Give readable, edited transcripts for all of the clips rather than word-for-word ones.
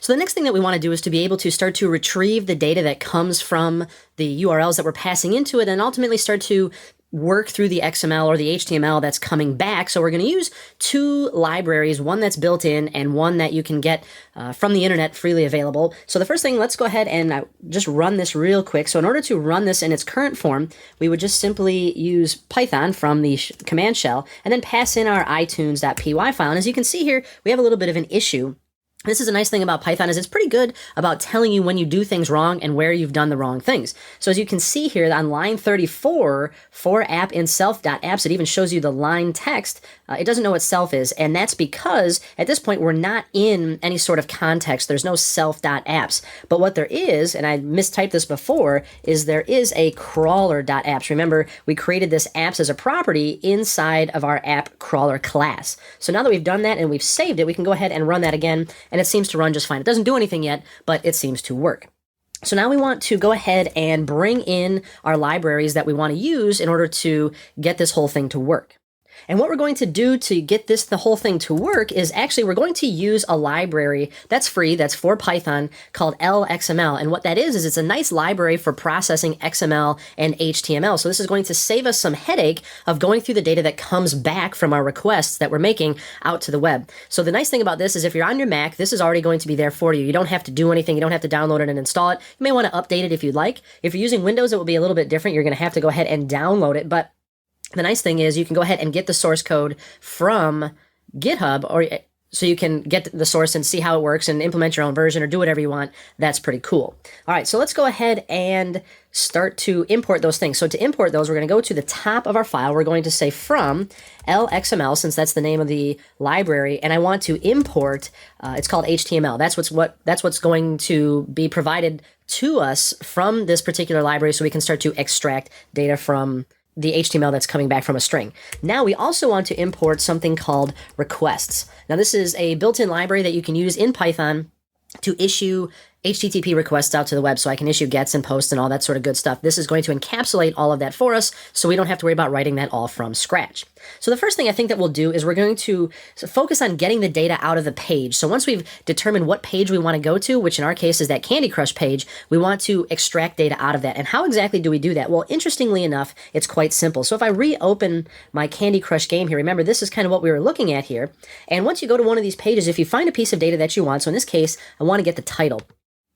So the next thing that we want to do is to be able to start to retrieve the data that comes from the URLs that we're passing into it, and ultimately start to work through the XML or the HTML that's coming back. So we're going to use two libraries, one that's built in and one that you can get from the internet freely available. So the first thing, let's go ahead and just run this real quick. So in order to run this in its current form, we would just simply use Python from the command shell and then pass in our itunes.py file. And as you can see here, we have a little bit of an issue. This is a nice thing about Python, is it's pretty good about telling you when you do things wrong and where you've done the wrong things. So as you can see here on line 34 for app in self.apps, it even shows you the line text. It doesn't know what self is, and that's because at this point we're not in any sort of context. There's no self.apps. But what there is, and I mistyped this before, is there is a crawler.apps. Remember, we created this apps as a property inside of our app crawler class. So now that we've done that and we've saved it, we can go ahead and run that again. And it seems to run just fine. It doesn't do anything yet, but it seems to work. So now we want to go ahead and bring in our libraries that we want to use in order to get this whole thing to work. And what we're going to do to get the whole thing to work is actually we're going to use a library that's free, that's for Python, called LXML. And what that is it's a nice library for processing XML and HTML. So this is going to save us some headache of going through the data that comes back from our requests that we're making out to the web. So the nice thing about this is if you're on your Mac, this is already going to be there for you. You don't have to do anything. You don't have to download it and install it. You may want to update it if you'd like. If you're using Windows, it will be a little bit different. You're going to have to go ahead and download it. But the nice thing is you can go ahead and get the source code from GitHub, or so you can get the source and see how it works and implement your own version or do whatever you want. That's pretty cool. All right, so let's go ahead and start to import those things. So to import those, we're going to go to the top of our file. We're going to say from LXML, since that's the name of the library, and I want to import, it's called HTML. That's what's going to be provided to us from this particular library so we can start to extract data from the HTML that's coming back from a string. Now we also want to import something called requests. Now this is a built-in library that you can use in Python to issue HTTP requests out to the web, so I can issue gets and posts and all that sort of good stuff. This is going to encapsulate all of that for us, so we don't have to worry about writing that all from scratch. So the first thing I think that we'll do is we're going to focus on getting the data out of the page. So once we've determined what page we want to go to, which in our case is that Candy Crush page, we want to extract data out of that. And how exactly do we do that? Well, interestingly enough, it's quite simple. So if I reopen my Candy Crush game here, remember this is kind of what we were looking at here. And once you go to one of these pages, if you find a piece of data that you want, so in this case, I want to get the title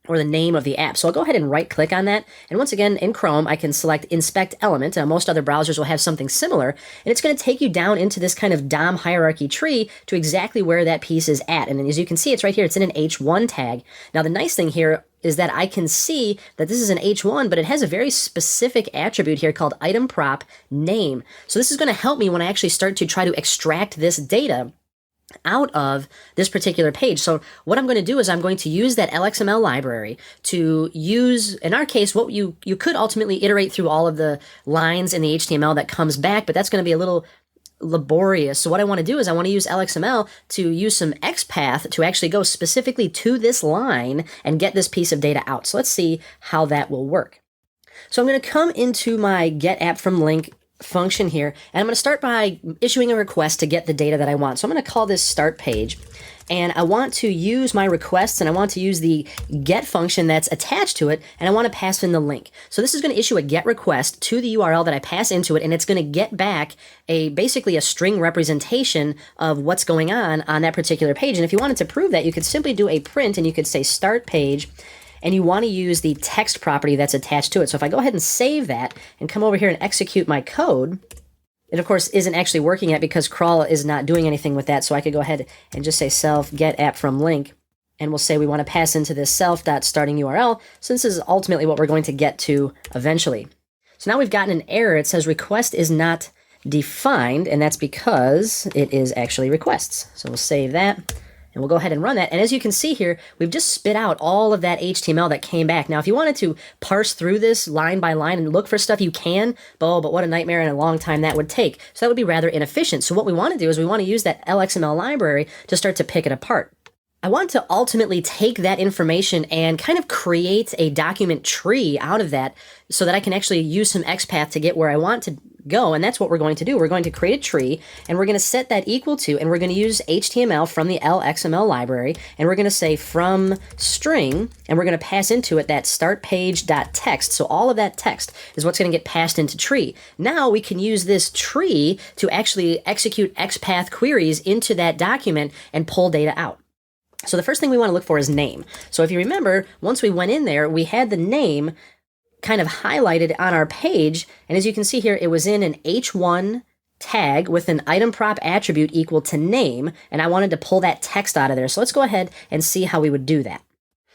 or the name of the app. So I'll go ahead and right click on that. And once again, in Chrome, I can select Inspect Element. Most other browsers will have something similar. And it's going to take you down into this kind of DOM hierarchy tree to exactly where that piece is at. And as you can see, it's right here. It's in an H1 tag. Now, the nice thing here is that I can see that this is an H1, but it has a very specific attribute here called item prop name. So this is going to help me when I actually start to try to extract this data out of this particular page. So what I'm going to do is I'm going to use that LXML library to use, in our case, what you could ultimately iterate through all of the lines in the HTML that comes back, but that's going to be a little laborious. So what I want to do is I want to use LXML to use some XPath to actually go specifically to this line and get this piece of data out. So let's see how that will work. So I'm going to come into my get app from link function here, and I'm going to start by issuing a request to get the data that I want. So I'm going to call this start page, and I want to use my requests, and I want to use the get function that's attached to it, and I want to pass in the link. So this is going to issue a get request to the URL that I pass into it, and it's going to get back basically a string representation of what's going on that particular page. And if you wanted to prove that, you could simply do a print, and you could say start page, and you want to use the text property that's attached to it. So if I go ahead and save that and come over here and execute my code, it of course isn't actually working yet because crawl is not doing anything with that. So I could go ahead and just say self get app from link, and we'll say we want to pass into this self.starting URL. So this is ultimately what we're going to get to eventually. So now we've gotten an error. It says request is not defined, and that's because it is actually requests. So we'll save that. And we'll go ahead and run that. And as you can see here, we've just spit out all of that HTML that came back. Now, if you wanted to parse through this line by line and look for stuff, you can. But what a nightmare and a long time that would take. So that would be rather inefficient. So what we want to do is we want to use that LXML library to start to pick it apart. I want to ultimately take that information and kind of create a document tree out of that so that I can actually use some XPath to get where I want to go, and that's what we're going to do. We're going to create a tree, and we're going to set that equal to, and we're going to use HTML from the LXML library, and we're going to say from string, and we're going to pass into it that start page.text. So all of that text is what's going to get passed into tree. Now we can use this tree to actually execute XPath queries into that document and pull data out. So the first thing we want to look for is name. So if you remember, once we went in there, we had the name kind of highlighted on our page, and as you can see here, it was in an H1 tag with an item prop attribute equal to name, and I wanted to pull that text out of there. So let's go ahead and see how we would do that.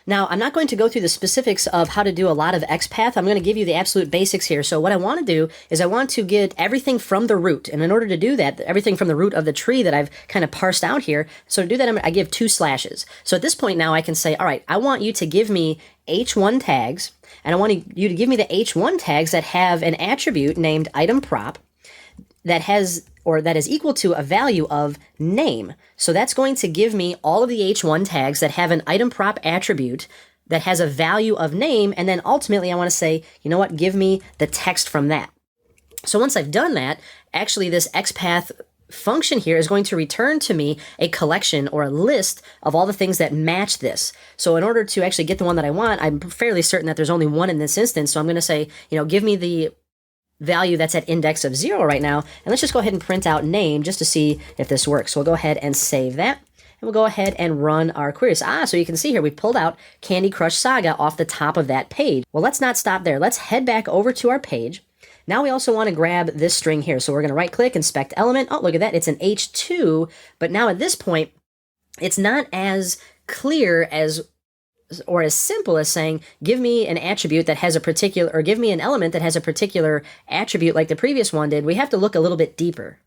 Now, I'm not going to go through the specifics of how to do a lot of XPath. I'm going to give you the absolute basics here. So what I want to do is I want to get everything from the root. And in order to do that, everything from the root of the tree that I've kind of parsed out here. So to do that, I give 2 slashes. So at this point now I can say, all right, I want you to give me H1 tags, and I want you to give me the H1 tags that have an attribute named item prop that has, or that is equal to a value of name. So that's going to give me all of the H1 tags that have an item prop attribute that has a value of name, and then ultimately I want to say, you know what, give me the text from that. So once I've done that, actually this XPath function here is going to return to me a collection or a list of all the things that match this. So in order to actually get the one that I want, I'm fairly certain that there's only one in this instance, so I'm going to say, you know, give me the value that's at index of 0 right now, and let's just go ahead and print out name just to see if this works. So we'll go ahead and save that, and we'll go ahead and run our queries. So you can see here we pulled out Candy Crush Saga off the top of that page. Well, let's not stop there. Let's head back over to our page. Now we also want to grab this string here. So we're going to right click, inspect element. Oh, look at that. It's an H2, but now at this point, it's not as clear as or as simple as saying, give me an attribute that has a particular, or give me an element that has a particular attribute like the previous one did. We have to look a little bit deeper.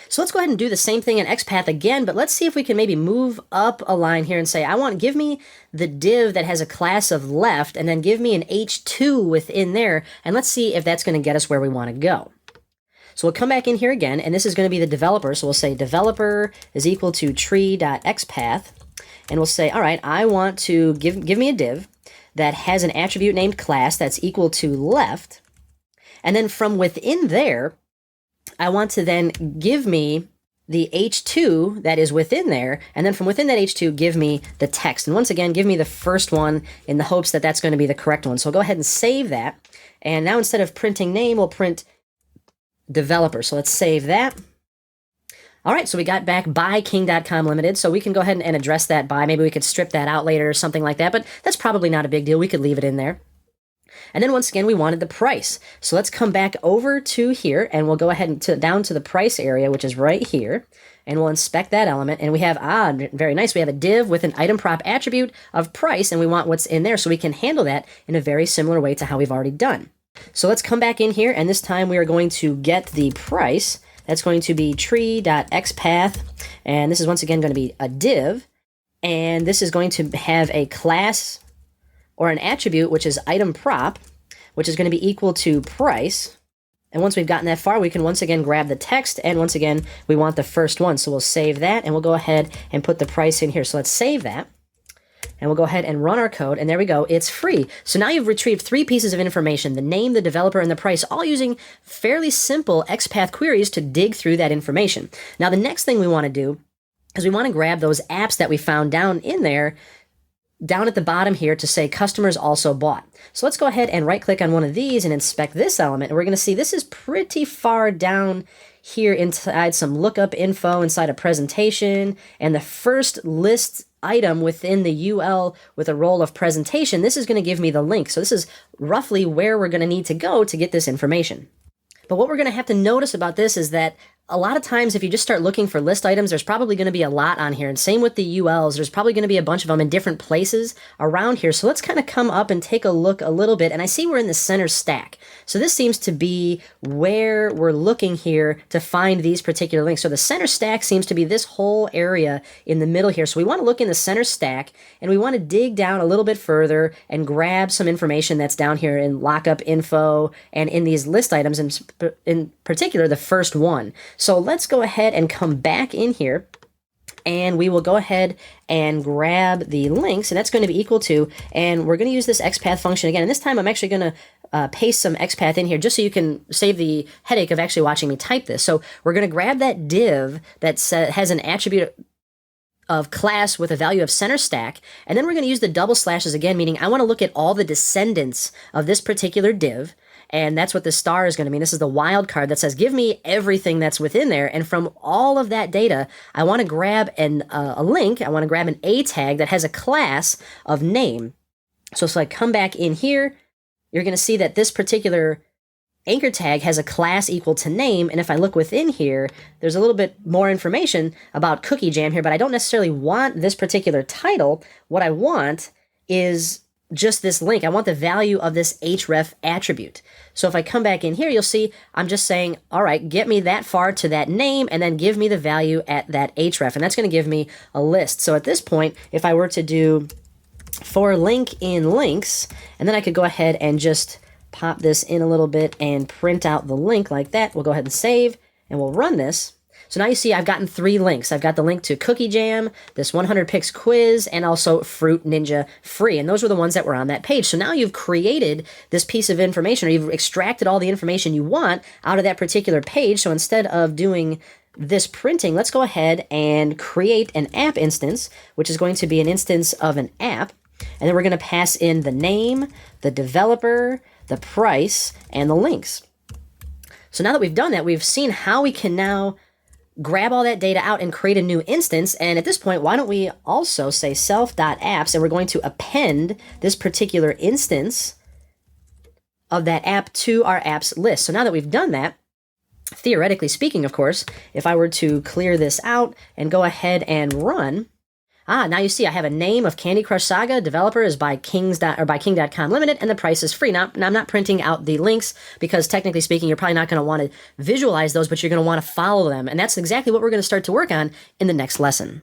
So let's go ahead and do the same thing in XPath again, but let's see if we can maybe move up a line here and say, give me the div that has a class of left, and then give me an H2 within there, and let's see if that's going to get us where we want to go. So we'll come back in here again, and this is going to be the developer. So we'll say developer is equal to tree.xpath. And we'll say, all right, I want to give me a div that has an attribute named class that's equal to left. And then from within there, I want to then give me the H2 that is within there. And then from within that H2, give me the text. And once again, give me the first one in the hopes that that's going to be the correct one. So I'll go ahead and save that. And now instead of printing name, we'll print developer. So let's save that. All right, so we got back by King.com Limited, so we can go ahead and address that by. Maybe we could strip that out later or something like that, but that's probably not a big deal. We could leave it in there. And then once again, we wanted the price. So let's come back over to here, and we'll go ahead and down to the price area, which is right here, and we'll inspect that element. And we have, very nice, we have a div with an item prop attribute of price, and we want what's in there, so we can handle that in a very similar way to how we've already done. So let's come back in here, and this time we are going to get the price. That's going to be tree.xpath, and this is once again going to be a div, and this is going to have a class or an attribute, which is item prop, which is going to be equal to price. And once we've gotten that far, we can once again grab the text, and once again, we want the first one. So we'll save that, and we'll go ahead and put the price in here. So let's save that. And we'll go ahead and run our code, and there we go, it's free. So now you've retrieved 3 pieces of information, the name, the developer, and the price, all using fairly simple XPath queries to dig through that information. Now the next thing we want to do is we want to grab those apps that we found down in there, down at the bottom here to say customers also bought. So let's go ahead and right click on one of these and inspect this element, and we're going to see this is pretty far down here inside some lookup info inside a presentation, and the first list item within the UL with a role of presentation, this is going to give me the link. So this is roughly where we're going to need to go to get this information. But what we're going to have to notice about this is that a lot of times if you just start looking for list items, there's probably going to be a lot on here. And same with the ULs. There's probably going to be a bunch of them in different places around here. So let's kind of come up and take a look a little bit. And I see we're in the center stack. So this seems to be where we're looking here to find these particular links. So the center stack seems to be this whole area in the middle here. So we want to look in the center stack, and we want to dig down a little bit further and grab some information that's down here in lockup info and in these list items, in particular the first one. So let's go ahead and come back in here, and we will go ahead and grab the links, and that's going to be equal to, and we're going to use this XPath function again. And this time I'm actually going to paste some XPath in here just so you can save the headache of actually watching me type this. So we're going to grab that div that has an attribute of class with a value of center stack, and then we're going to use the double slashes again, meaning I want to look at all the descendants of this particular div, and that's what the star is going to mean. This is the wild card that says, give me everything that's within there, and from all of that data, I want to grab a link, I want to grab an A tag that has a class of name. So if I come back in here, you're going to see that this particular anchor tag has a class equal to name, and if I look within here, there's a little bit more information about Cookie Jam here, but I don't necessarily want this particular title. What I want is just this link. I want the value of this href attribute. So if I come back in here, you'll see I'm just saying, all right, get me that far to that name, and then give me the value at that href, and that's going to give me a list. So at this point, if I were to do for link in links, and then I could go ahead and just pop this in a little bit and print out the link like that. We'll go ahead and save, and we'll run this. So now you see I've gotten 3 links. I've got the link to Cookie Jam, this 100 picks quiz, and also Fruit Ninja Free. And those were the ones that were on that page. So now you've created this piece of information, or you've extracted all the information you want out of that particular page. So instead of doing this printing, let's go ahead and create an app instance, which is going to be an instance of an app. And then we're going to pass in the name, the developer, the price, and the links. So now that we've done that, we've seen how we can now grab all that data out and create a new instance. And at this point, why don't we also say self.apps, and we're going to append this particular instance of that app to our apps list. So now that we've done that, theoretically speaking, of course, if I were to clear this out and go ahead and run, now you see I have a name of Candy Crush Saga. Developer is by King.com Limited, and the price is free. Now I'm not printing out the links because technically speaking, you're probably not going to want to visualize those, but you're going to want to follow them. And that's exactly what we're going to start to work on in the next lesson.